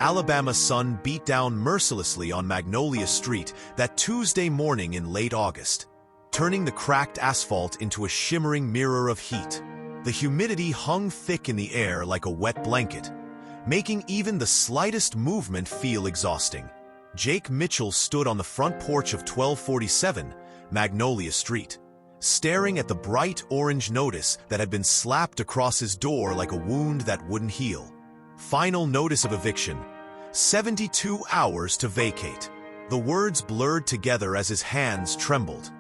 Alabama sun beat down mercilessly on Magnolia Street that Tuesday morning in late August, turning the cracked asphalt into a shimmering mirror of heat. The humidity hung thick in the air like a wet blanket, making even the slightest movement feel exhausting. Jake Mitchell stood on the front porch of 1247 Magnolia Street, staring at the bright orange notice that had been slapped across his door like a wound that wouldn't heal. Final notice of eviction. 72 hours to vacate. The words blurred together as his hands trembled,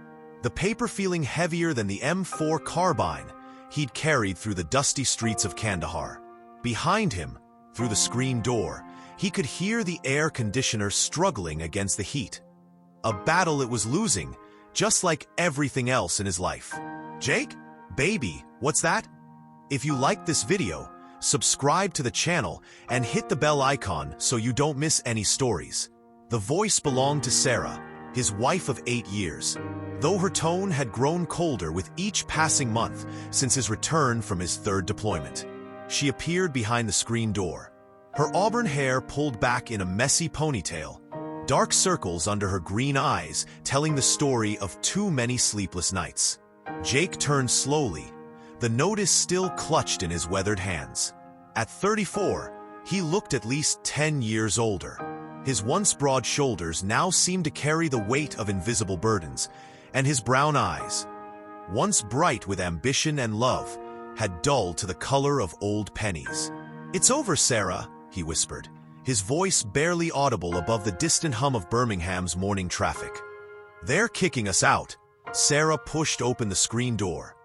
the paper feeling heavier than the M4 carbine he'd carried through the dusty streets of Kandahar. Behind him, through the screen door, he could hear the air conditioner struggling against the heat. A battle it was losing, just like everything else in his life. Jake? Baby, what's that? If you liked this video, subscribe to the channel and hit the bell icon so you don't miss any stories. The voice belonged to Sarah, his wife of 8 years, though her tone had grown colder with each passing month since his return from his third deployment. She appeared behind the screen door, her auburn hair pulled back in a messy ponytail, dark circles under her green eyes telling the story of too many sleepless nights. Jake turned slowly, the notice still clutched in his weathered hands. At 34, he looked at least 10 years older. His once broad shoulders now seemed to carry the weight of invisible burdens, and his brown eyes, once bright with ambition and love, had dulled to the color of old pennies. "It's over, Sarah," he whispered, his voice barely audible above the distant hum of Birmingham's morning traffic. "They're kicking us out." Sarah pushed open the screen door,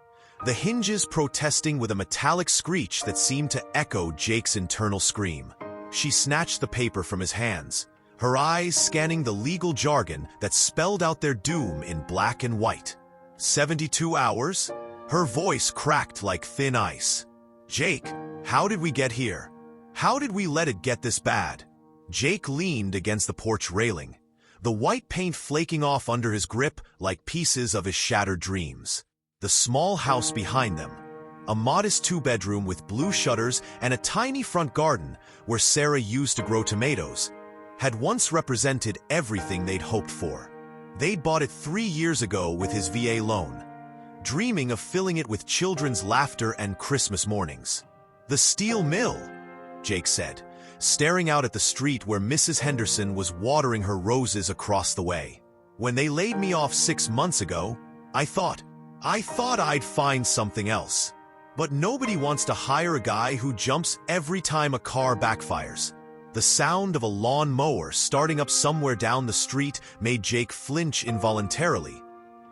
the hinges protesting with a metallic screech that seemed to echo Jake's internal scream. She snatched the paper from his hands, her eyes scanning the legal jargon that spelled out their doom in black and white. 72 hours? Her voice cracked like thin ice. "Jake, how did we get here? How did we let it get this bad?" Jake leaned against the porch railing, the white paint flaking off under his grip like pieces of his shattered dreams. The small house behind them, a modest two-bedroom with blue shutters and a tiny front garden where Sarah used to grow tomatoes, had once represented everything they'd hoped for. They'd bought it 3 years ago with his VA loan, dreaming of filling it with children's laughter and Christmas mornings. "The steel mill," Jake said, staring out at the street where Mrs. Henderson was watering her roses across the way. "When they laid me off 6 months ago, I thought I'd find something else. But nobody wants to hire a guy who jumps every time a car backfires." The sound of a lawn mower starting up somewhere down the street made Jake flinch involuntarily,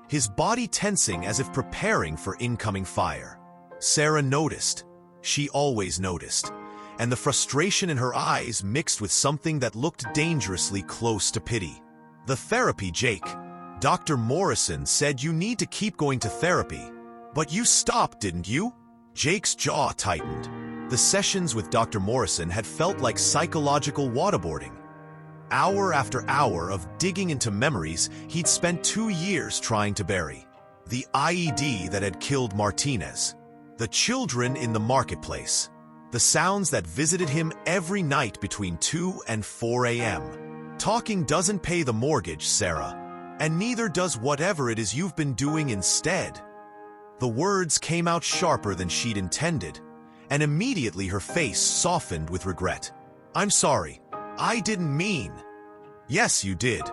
his body tensing as if preparing for incoming fire. Sarah noticed. She always noticed, and the frustration in her eyes mixed with something that looked dangerously close to pity. "The therapy, Jake. Dr. Morrison said you need to keep going to therapy. But you stopped, didn't you?" Jake's jaw tightened. The sessions with Dr. Morrison had felt like psychological waterboarding. Hour after hour of digging into memories he'd spent 2 years trying to bury. The IED that had killed Martinez. The children in the marketplace. The sounds that visited him every night between 2 and 4 a.m. "Talking doesn't pay the mortgage, Sarah. And neither does whatever it is you've been doing instead." The words came out sharper than she'd intended, and immediately her face softened with regret. "I'm sorry. I didn't mean." "Yes, you did."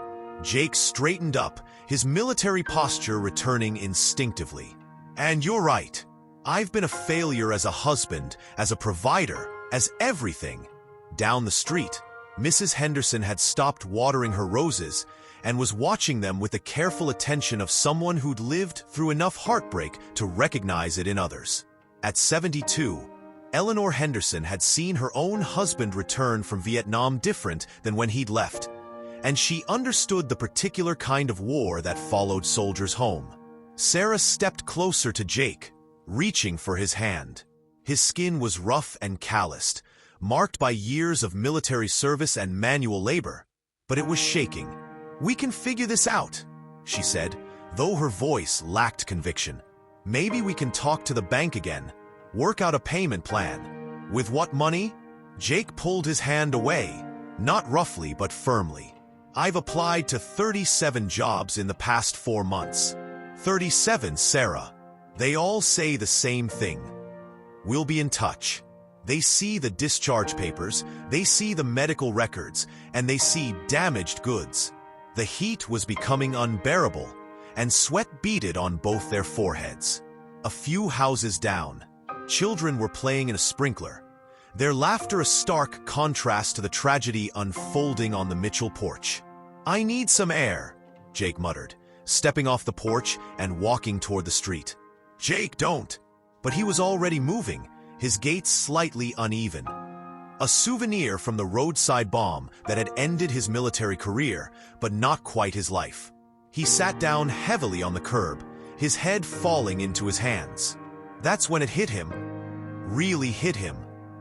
Jake straightened up, his military posture returning instinctively. "And you're right. I've been a failure as a husband, as a provider, as everything." Down the street, Mrs. Henderson had stopped watering her roses and was watching them with the careful attention of someone who'd lived through enough heartbreak to recognize it in others. At 72, Eleanor Henderson had seen her own husband return from Vietnam different than when he'd left, and she understood the particular kind of war that followed soldiers home. Sarah stepped closer to Jake, reaching for his hand. His skin was rough and calloused, marked by years of military service and manual labor, but it was shaking. "We can figure this out," she said, though her voice lacked conviction. "Maybe we can talk to the bank again, work out a payment plan." "With what money?" Jake pulled his hand away, Not roughly, but firmly. I've applied to 37 jobs in the past 4 months. 37, Sarah. They all say the same thing. We'll be in touch. They see the discharge papers, they see the medical records, and they see damaged goods. The heat was becoming unbearable, and sweat beaded on both their foreheads. A few houses down, children were playing in a sprinkler, their laughter a stark contrast to the tragedy unfolding on the Mitchell porch. "I need some air," Jake muttered, stepping off the porch and walking toward the street. "Jake, don't!" But he was already moving, his gait slightly uneven. A souvenir from the roadside bomb that had ended his military career, but not quite his life. He sat down heavily on the curb, his head falling into his hands. That's when it hit him. Really hit him.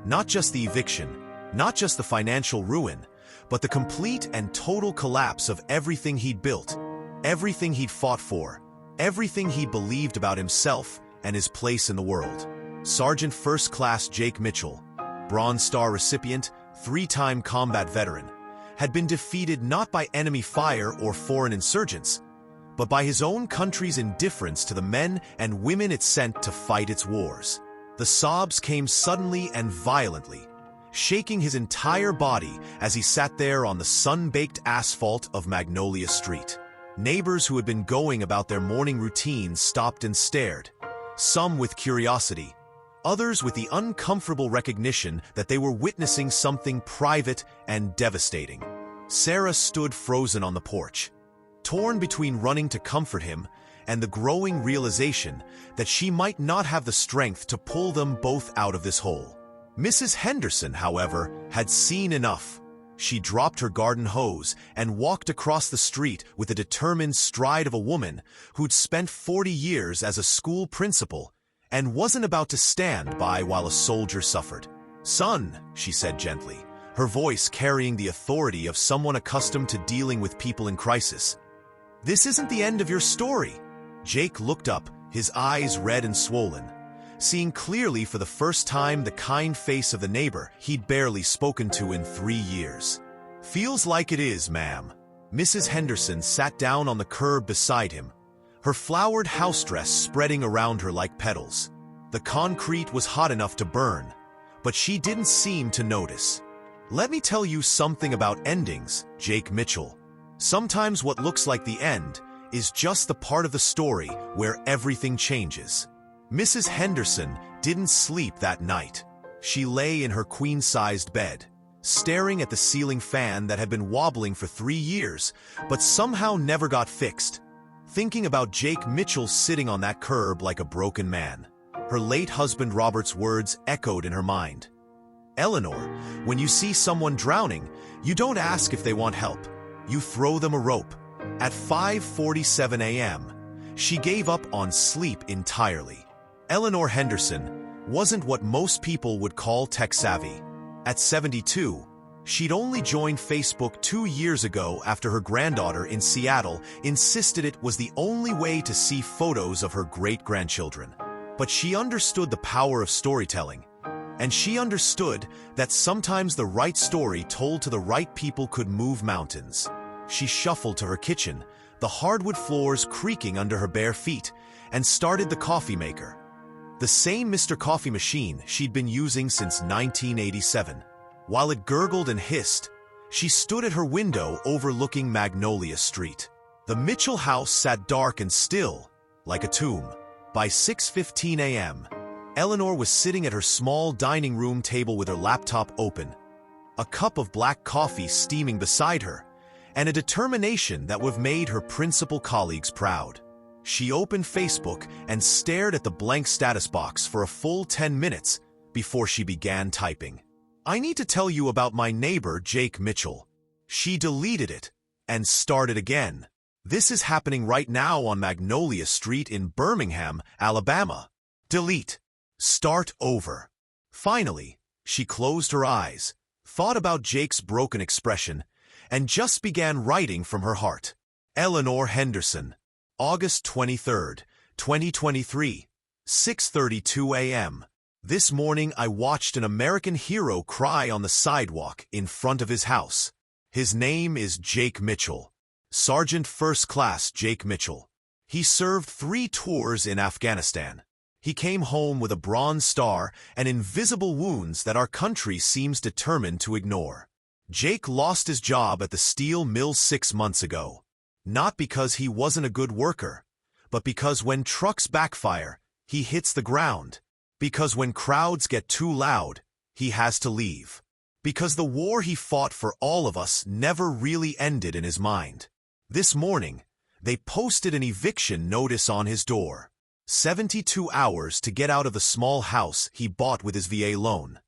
Not just the eviction, not just the financial ruin, but the complete and total collapse of everything he'd built, everything he'd fought for, everything he believed about himself and his place in the world. Sergeant First Class Jake Mitchell, Bronze Star recipient, 3-time combat veteran, had been defeated not by enemy fire or foreign insurgents, but by his own country's indifference to the men and women it sent to fight its wars. The sobs came suddenly and violently, shaking his entire body as he sat there on the sun-baked asphalt of Magnolia Street. Neighbors who had been going about their morning routines stopped and stared, some with curiosity, others with the uncomfortable recognition that they were witnessing something private and devastating. Sarah stood frozen on the porch, torn between running to comfort him and the growing realization that she might not have the strength to pull them both out of this hole. Mrs. Henderson, however, had seen enough. She dropped her garden hose and walked across the street with the determined stride of a woman who'd spent 40 years as a school principal and wasn't about to stand by while a soldier suffered. "Son," she said gently, her voice carrying the authority of someone accustomed to dealing with people in crisis. "This isn't the end of your story." Jake looked up, his eyes red and swollen, seeing clearly for the first time the kind face of the neighbor he'd barely spoken to in 3 years. "Feels like it is, ma'am." Mrs. Henderson sat down on the curb beside him, her flowered house dress spreading around her like petals. The concrete was hot enough to burn, but she didn't seem to notice. "Let me tell you something about endings, Jake Mitchell. Sometimes what looks like the end is just the part of the story where everything changes." Mrs. Henderson didn't sleep that night. She lay in her queen-sized bed, staring at the ceiling fan that had been wobbling for 3 years, but somehow never got fixed, thinking about Jake Mitchell sitting on that curb like a broken man. Her late husband Robert's words echoed in her mind. "Eleanor, when you see someone drowning, you don't ask if they want help. You throw them a rope." At 5:47 a.m., she gave up on sleep entirely. Eleanor Henderson wasn't what most people would call tech-savvy. At 72, she'd only joined Facebook 2 years ago after her granddaughter in Seattle insisted it was the only way to see photos of her great-grandchildren. But she understood the power of storytelling, and she understood that sometimes the right story told to the right people could move mountains. She shuffled to her kitchen, the hardwood floors creaking under her bare feet, and started the coffee maker. The same Mr. Coffee machine she'd been using since 1987. While it gurgled and hissed, she stood at her window overlooking Magnolia Street. The Mitchell house sat dark and still, like a tomb. By 6:15 a.m., Eleanor was sitting at her small dining room table with her laptop open, a cup of black coffee steaming beside her, and a determination that would have made her principal colleagues proud. She opened Facebook and stared at the blank status box for a full 10 minutes before she began typing. "I need to tell you about my neighbor, Jake Mitchell." She deleted it and started again. "This is happening right now on Magnolia Street in Birmingham, Alabama." Delete. Start over. Finally, she closed her eyes, thought about Jake's broken expression, and just began writing from her heart. Eleanor Henderson, August 23, 2023, 6:32 a.m. This morning I watched an American hero cry on the sidewalk in front of his house. His name is Jake Mitchell. Sergeant First Class Jake Mitchell. He served 3 tours in Afghanistan. He came home with a Bronze Star and invisible wounds that our country seems determined to ignore. Jake lost his job at the steel mill 6 months ago. Not because he wasn't a good worker, but because when trucks backfire, he hits the ground. Because when crowds get too loud, he has to leave. Because the war he fought for all of us never really ended in his mind. This morning, they posted an eviction notice on his door. 72 hours to get out of the small house he bought with his VA loan.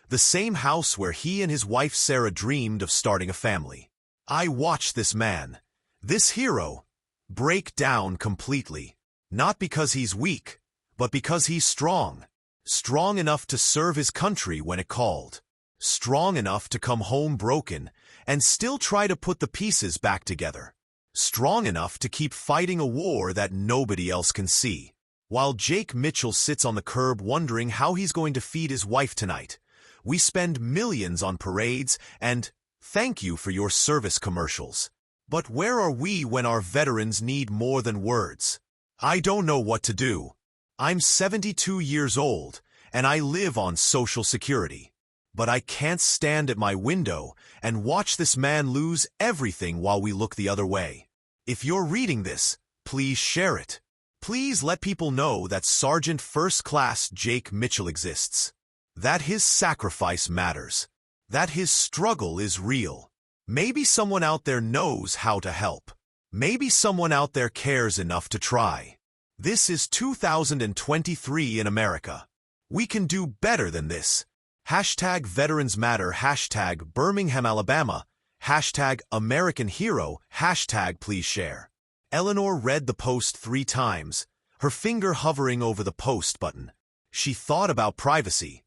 The same house where he and his wife Sarah dreamed of starting a family. I watched this man, this hero, break down completely. Not because he's weak, but because he's strong. Strong enough to serve his country when it called. Strong enough to come home broken and still try to put the pieces back together. Strong enough to keep fighting a war that nobody else can see. While Jake Mitchell sits on the curb wondering how he's going to feed his wife tonight, we spend millions on parades and thank you for your service commercials. But where are we when our veterans need more than words? I don't know what to do. I'm 72 years old, and I live on Social Security. But I can't stand at my window and watch this man lose everything while we look the other way. If you're reading this, please share it. Please let people know that Sergeant First Class Jake Mitchell exists. That his sacrifice matters. That his struggle is real. Maybe someone out there knows how to help. Maybe someone out there cares enough to try. This is 2023 in America. We can do better than this. Hashtag Veterans Matter, hashtag Birmingham, Alabama, hashtag American Hero, hashtag Please Share. Eleanor read the post 3 times, her finger hovering over the post button. She thought about privacy,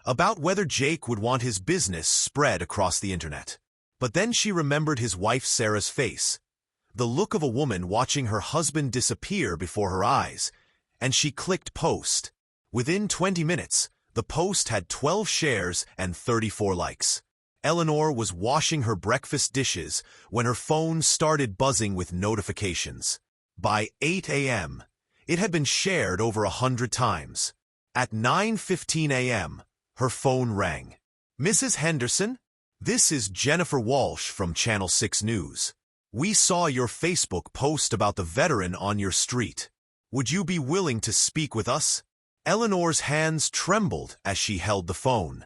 about whether Jake would want his business spread across the internet. But then she remembered his wife Sarah's face, the look of a woman watching her husband disappear before her eyes, and she clicked post. Within 20 minutes, the post had 12 shares and 34 likes. Eleanor was washing her breakfast dishes when her phone started buzzing with notifications. By 8 a.m., it had been shared over 100 times. At 9:15 a.m., her phone rang. Mrs. Henderson? This is Jennifer Walsh from Channel 6 News. We saw your Facebook post about the veteran on your street. Would you be willing to speak with us? Eleanor's hands trembled as she held the phone.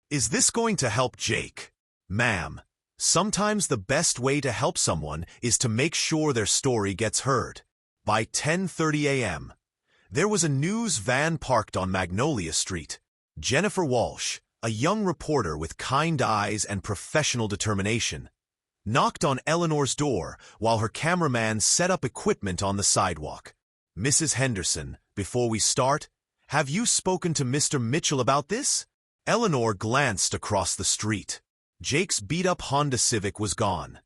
Is this going to help Jake? Ma'am, sometimes the best way to help someone is to make sure their story gets heard. By 10:30 a.m., there was a news van parked on Magnolia Street. Jennifer Walsh, a young reporter with kind eyes and professional determination, knocked on Eleanor's door while her cameraman set up equipment on the sidewalk. Mrs. Henderson, before we start, have you spoken to Mr. Mitchell about this? Eleanor glanced across the street. Jake's beat-up Honda Civic was gone.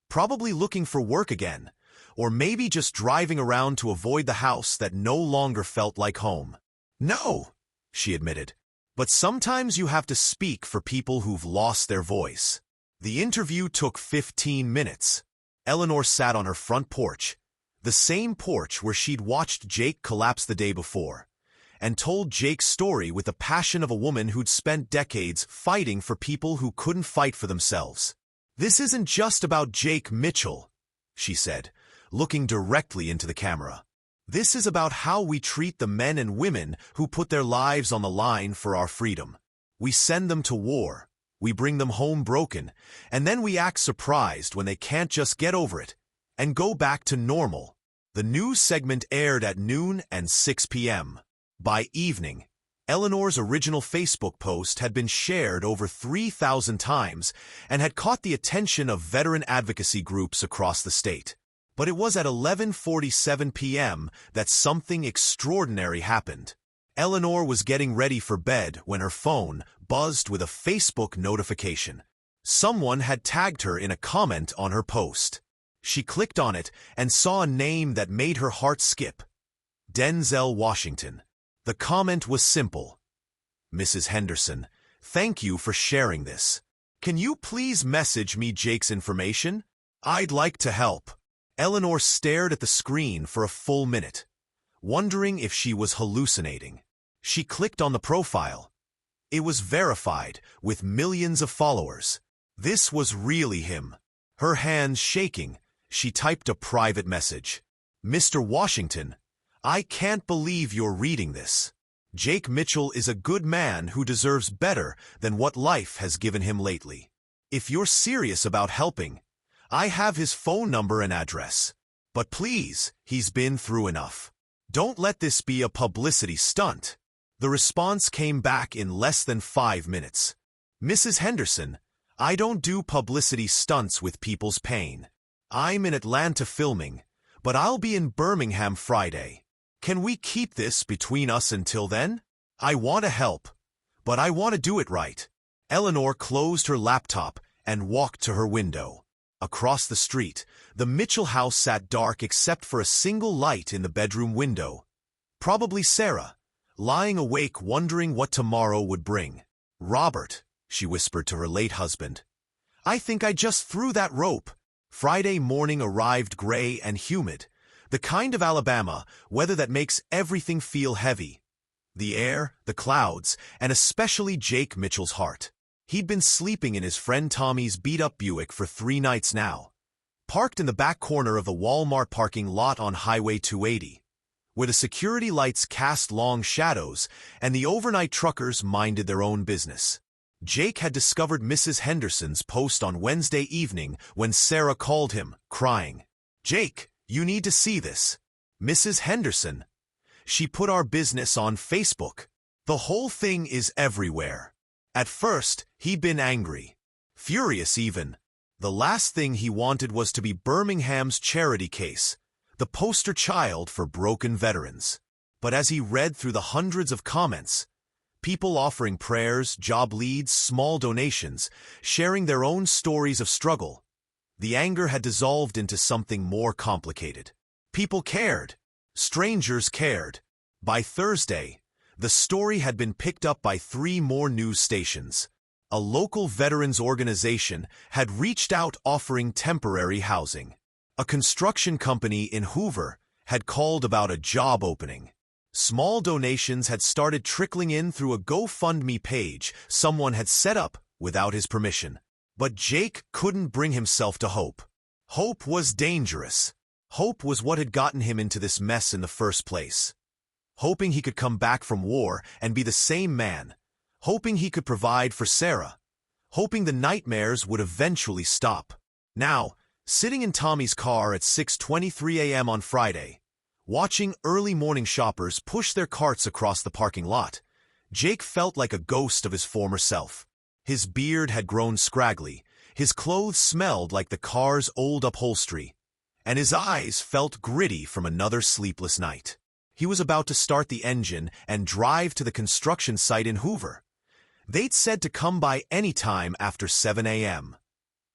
Probably looking for work again, or maybe just driving around to avoid the house that no longer felt like home. No, she admitted. But sometimes you have to speak for people who've lost their voice. The interview took 15 minutes. Eleanor sat on her front porch, the same porch where she'd watched Jake collapse the day before, and told Jake's story with the passion of a woman who'd spent decades fighting for people who couldn't fight for themselves. This isn't just about Jake Mitchell, she said, looking directly into the camera. This is about how we treat the men and women who put their lives on the line for our freedom. We send them to war, we bring them home broken, and then we act surprised when they can't just get over it and go back to normal. The news segment aired at noon and 6 p.m. By evening, Eleanor's original Facebook post had been shared over 3,000 times and had caught the attention of veteran advocacy groups across the state. But it was at 11:47 p.m. that something extraordinary happened. Eleanor was getting ready for bed when her phone buzzed with a Facebook notification. Someone had tagged her in a comment on her post. She clicked on it and saw a name that made her heart skip. Denzel Washington. The comment was simple. Mrs. Henderson. Thank you for sharing this. Can you please message me Jake's information? I'd like to help. Eleanor stared at the screen for a full minute, wondering if she was hallucinating. She clicked on the profile. It was verified, with millions of followers. This was really him. Her hands shaking, she typed a private message. Mr. Washington, I can't believe you're reading this. Jake Mitchell is a good man who deserves better than what life has given him lately. If you're serious about helping, I have his phone number and address. But please, he's been through enough. Don't let this be a publicity stunt. The response came back in less than 5 minutes. Mrs. Henderson, I don't do publicity stunts with people's pain. I'm in Atlanta filming, but I'll be in Birmingham Friday. Can we keep this between us until then? I want to help, but I want to do it right. Eleanor closed her laptop and walked to her window. Across the street, the Mitchell house sat dark except for a single light in the bedroom window. Probably Sarah, lying awake wondering what tomorrow would bring. Robert, she whispered to her late husband, I think I just threw that rope. Friday morning arrived gray and humid, the kind of Alabama weather that makes everything feel heavy. The air, the clouds, and especially Jake Mitchell's heart. He'd been sleeping in his friend Tommy's beat-up Buick for 3 nights now, parked in the back corner of the Walmart parking lot on Highway 280, where the security lights cast long shadows and the overnight truckers minded their own business. Jake had discovered Mrs. Henderson's post on Wednesday evening when Sarah called him, crying, Jake, you need to see this. Mrs. Henderson. She put our business on Facebook. The whole thing is everywhere. At first, he'd been angry, furious even. The last thing he wanted was to be Birmingham's charity case, the poster child for broken veterans. But as he read through the hundreds of comments, people offering prayers, job leads, small donations, sharing their own stories of struggle, the anger had dissolved into something more complicated. People cared. Strangers cared. By Thursday, the story had been picked up by 3 more news stations. A local veterans organization had reached out offering temporary housing. A construction company in Hoover had called about a job opening. Small donations had started trickling in through a GoFundMe page someone had set up without his permission. But Jake couldn't bring himself to hope. Hope was dangerous. Hope was what had gotten him into this mess in the first place. Hoping he could come back from war and be the same man. Hoping he could provide for Sarah. Hoping the nightmares would eventually stop. Now, sitting in Tommy's car at 6:23 a.m. on Friday, watching early morning shoppers push their carts across the parking lot, Jake felt like a ghost of his former self. His beard had grown scraggly, his clothes smelled like the car's old upholstery, and his eyes felt gritty from another sleepless night. He was about to start the engine and drive to the construction site in Hoover. They'd said to come by any time after 7 a.m.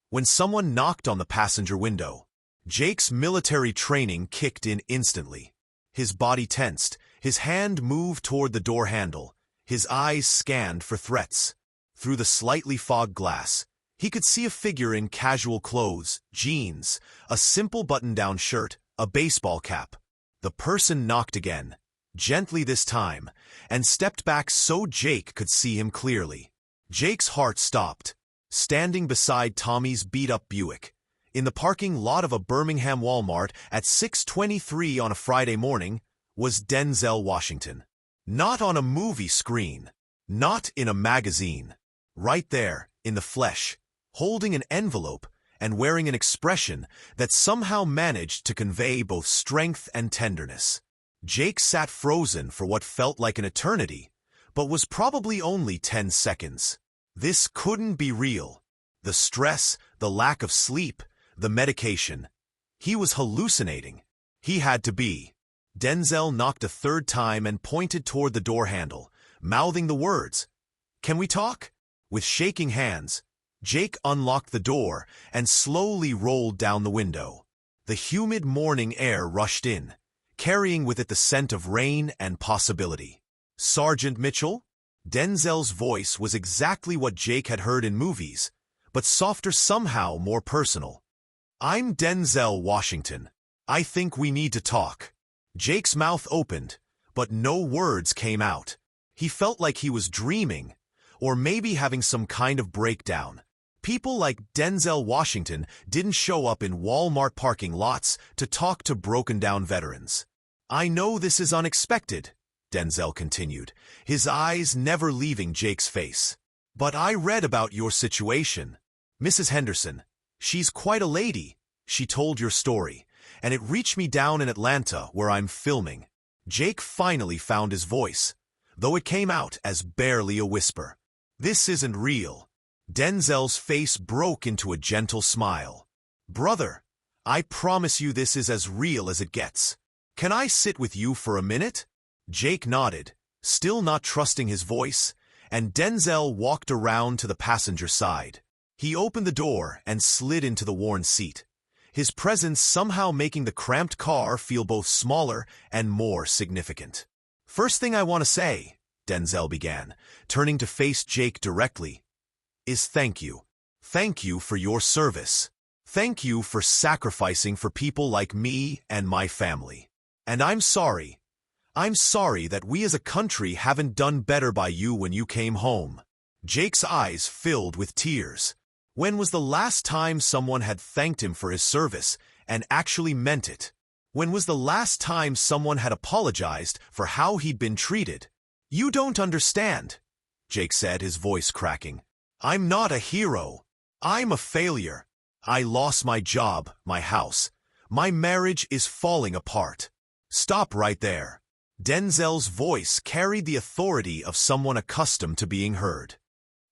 When someone knocked on the passenger window, Jake's military training kicked in instantly. His body tensed, his hand moved toward the door handle, his eyes scanned for threats. Through the slightly fogged glass, he could see a figure in casual clothes, jeans, a simple button-down shirt, a baseball cap. The person knocked again, gently this time, and stepped back so Jake could see him clearly. Jake's heart stopped. Standing beside Tommy's beat-up Buick, in the parking lot of a Birmingham Walmart at 6:23 on a Friday morning, was Denzel Washington. Not on a movie screen, not in a magazine. Right there, in the flesh, holding an envelope and wearing an expression that somehow managed to convey both strength and tenderness. Jake sat frozen for what felt like an eternity, but was probably only 10 seconds. This couldn't be real. The stress, the lack of sleep, the medication. He was hallucinating. He had to be. Denzel knocked a 3rd time and pointed toward the door handle, mouthing the words, "Can we talk?" With shaking hands, Jake unlocked the door and slowly rolled down the window. The humid morning air rushed in, carrying with it the scent of rain and possibility. "Sergeant Mitchell?" Denzel's voice was exactly what Jake had heard in movies, but softer, somehow more personal. "I'm Denzel Washington. I think we need to talk." Jake's mouth opened, but no words came out. He felt like he was dreaming, or maybe having some kind of breakdown. People like Denzel Washington didn't show up in Walmart parking lots to talk to broken-down veterans. "I know this is unexpected," Denzel continued, his eyes never leaving Jake's face. "But I read about your situation. Mrs. Henderson, she's quite a lady. She told your story, and it reached me down in Atlanta where I'm filming." Jake finally found his voice, though it came out as barely a whisper. "This isn't real." Denzel's face broke into a gentle smile. "Brother, I promise you this is as real as it gets. Can I sit with you for a minute?" Jake nodded, still not trusting his voice, and Denzel walked around to the passenger side. He opened the door and slid into the worn seat, his presence somehow making the cramped car feel both smaller and more significant. "First thing I want to say," Denzel began, turning to face Jake directly, "is thank you. Thank you for your service. Thank you for sacrificing for people like me and my family. And I'm sorry that we as a country haven't done better by you when you came home." Jake's eyes filled with tears. When was the last time someone had thanked him for his service and actually meant it? When was the last time someone had apologized for how he'd been treated? "You don't understand," Jake said, his voice cracking. "I'm not a hero. I'm a failure. I lost my job, my house. My marriage is falling apart." "Stop right there." Denzel's voice carried the authority of someone accustomed to being heard.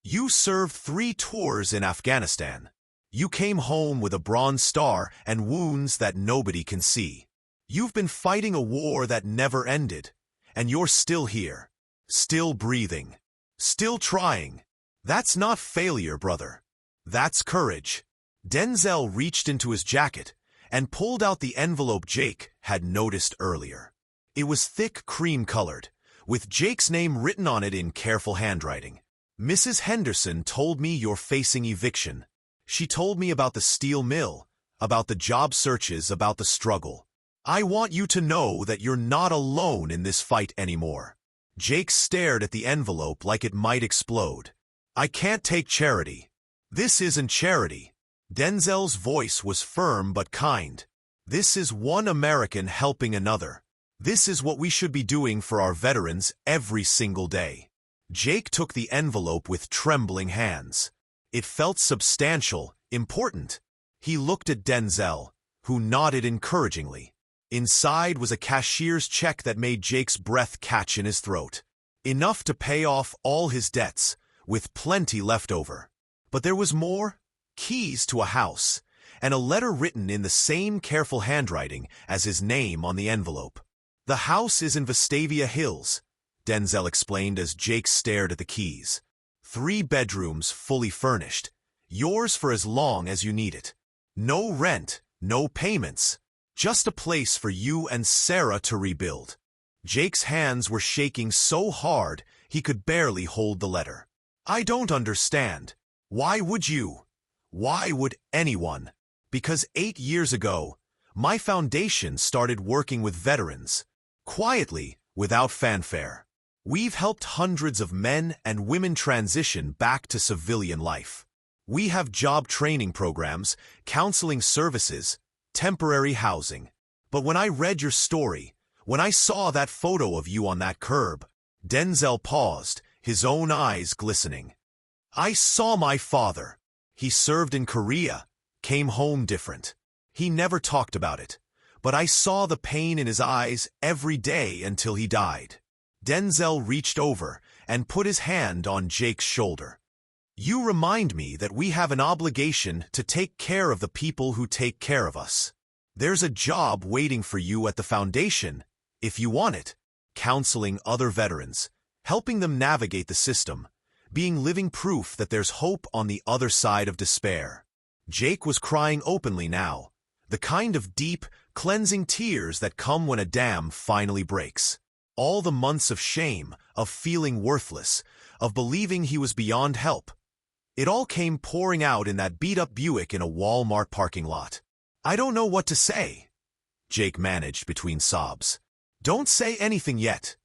"You served 3 tours in Afghanistan. You came home with a Bronze Star and wounds that nobody can see. You've been fighting a war that never ended, and you're still here, still breathing, still trying. That's not failure, brother. That's courage." Denzel reached into his jacket and pulled out the envelope Jake had noticed earlier. It was thick cream-colored, with Jake's name written on it in careful handwriting. "Mrs. Henderson told me you're facing eviction. She told me about the steel mill, about the job searches, about the struggle. I want you to know that you're not alone in this fight anymore." Jake stared at the envelope like it might explode. "I can't take charity. This isn't charity." Denzel's voice was firm but kind. "This is one American helping another. This is what we should be doing for our veterans every single day." Jake took the envelope with trembling hands. It felt substantial, important. He looked at Denzel, who nodded encouragingly. Inside was a cashier's check that made Jake's breath catch in his throat. Enough to pay off all his debts, with plenty left over. But there was more: keys to a house, and a letter written in the same careful handwriting as his name on the envelope. "The house is in Vestavia Hills," Denzel explained as Jake stared at the keys. 3 bedrooms, fully furnished. Yours for as long as you need it. No rent, no payments. Just a place for you and Sarah to rebuild." Jake's hands were shaking so hard he could barely hold the letter. "I don't understand. Why would you? Why would anyone?" "Because 8 years ago, my foundation started working with veterans. Quietly, without fanfare. We've helped hundreds of men and women transition back to civilian life. We have job training programs, counseling services, temporary housing. But when I read your story, when I saw that photo of you on that curb," Denzel paused, his own eyes glistening. "I saw my father. He served in Korea, came home different. He never talked about it, but I saw the pain in his eyes every day until he died." Denzel reached over and put his hand on Jake's shoulder. "You remind me that we have an obligation to take care of the people who take care of us. There's a job waiting for you at the foundation, if you want it, counseling other veterans, helping them navigate the system, being living proof that there's hope on the other side of despair." Jake was crying openly now, the kind of deep, cleansing tears that come when a dam finally breaks. All the months of shame, of feeling worthless, of believing he was beyond help. It all came pouring out in that beat-up Buick in a Walmart parking lot. "I don't know what to say," Jake managed between sobs. "Don't say anything yet,"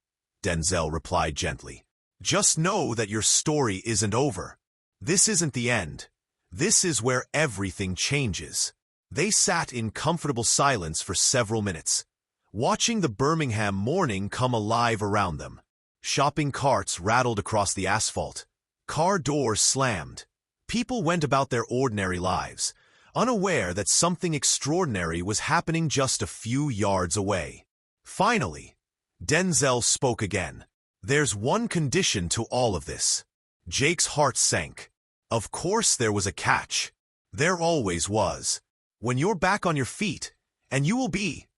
Denzel replied gently. "Just know that your story isn't over. This isn't the end. This is where everything changes." They sat in comfortable silence for several minutes, watching the Birmingham morning come alive around them. Shopping carts rattled across the asphalt. Car doors slammed. People went about their ordinary lives, unaware that something extraordinary was happening just a few yards away. Finally, Denzel spoke again. "There's one condition to all of this." Jake's heart sank. Of course there was a catch. There always was. "When you're back on your feet, and you will be,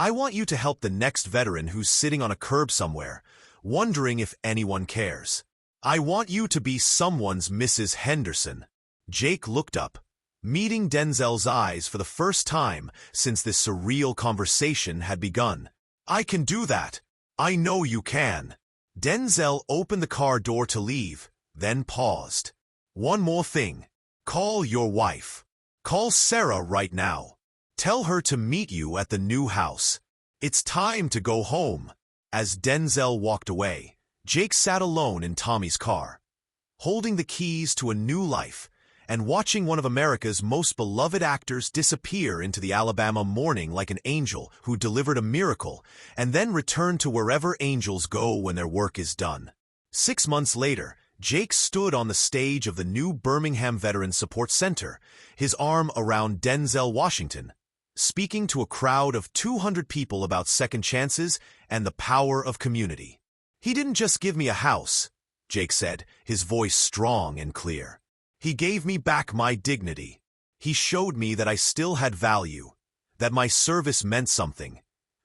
I want you to help the next veteran who's sitting on a curb somewhere, wondering if anyone cares. I want you to be someone's Mrs. Henderson." Jake looked up, meeting Denzel's eyes for the first time since this surreal conversation had begun. "I can do that. I know you can." Denzel opened the car door to leave, then paused. "One more thing. Call your wife. Call Sarah right now. Tell her to meet you at the new house. It's time to go home." As Denzel walked away, Jake sat alone in Tommy's car, holding the keys to a new life and watching one of America's most beloved actors disappear into the Alabama morning like an angel who delivered a miracle and then returned to wherever angels go when their work is done. 6 months later, Jake stood on the stage of the new Birmingham Veterans Support Center, his arm around Denzel Washington, speaking to a crowd of 200 people about second chances and the power of community. "He didn't just give me a house," Jake said, his voice strong and clear. "He gave me back my dignity. He showed me that I still had value, that my service meant something,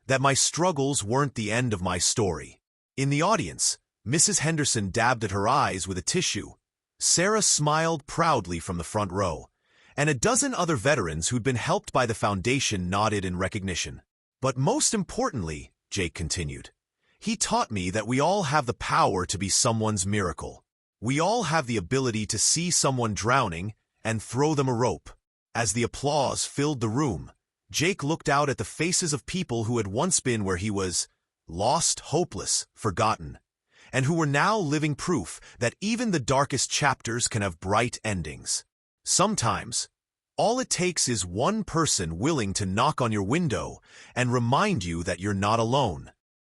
that my struggles weren't the end of my story." In the audience, Mrs. Henderson dabbed at her eyes with a tissue. Sarah smiled proudly from the front row, and a dozen other veterans who'd been helped by the foundation nodded in recognition. "But most importantly," Jake continued, "he taught me that we all have the power to be someone's miracle. We all have the ability to see someone drowning and throw them a rope." As the applause filled the room, Jake looked out at the faces of people who had once been where he was, lost, hopeless, forgotten, and who were now living proof that even the darkest chapters can have bright endings. Sometimes, all it takes is one person willing to knock on your window and remind you that you're not alone.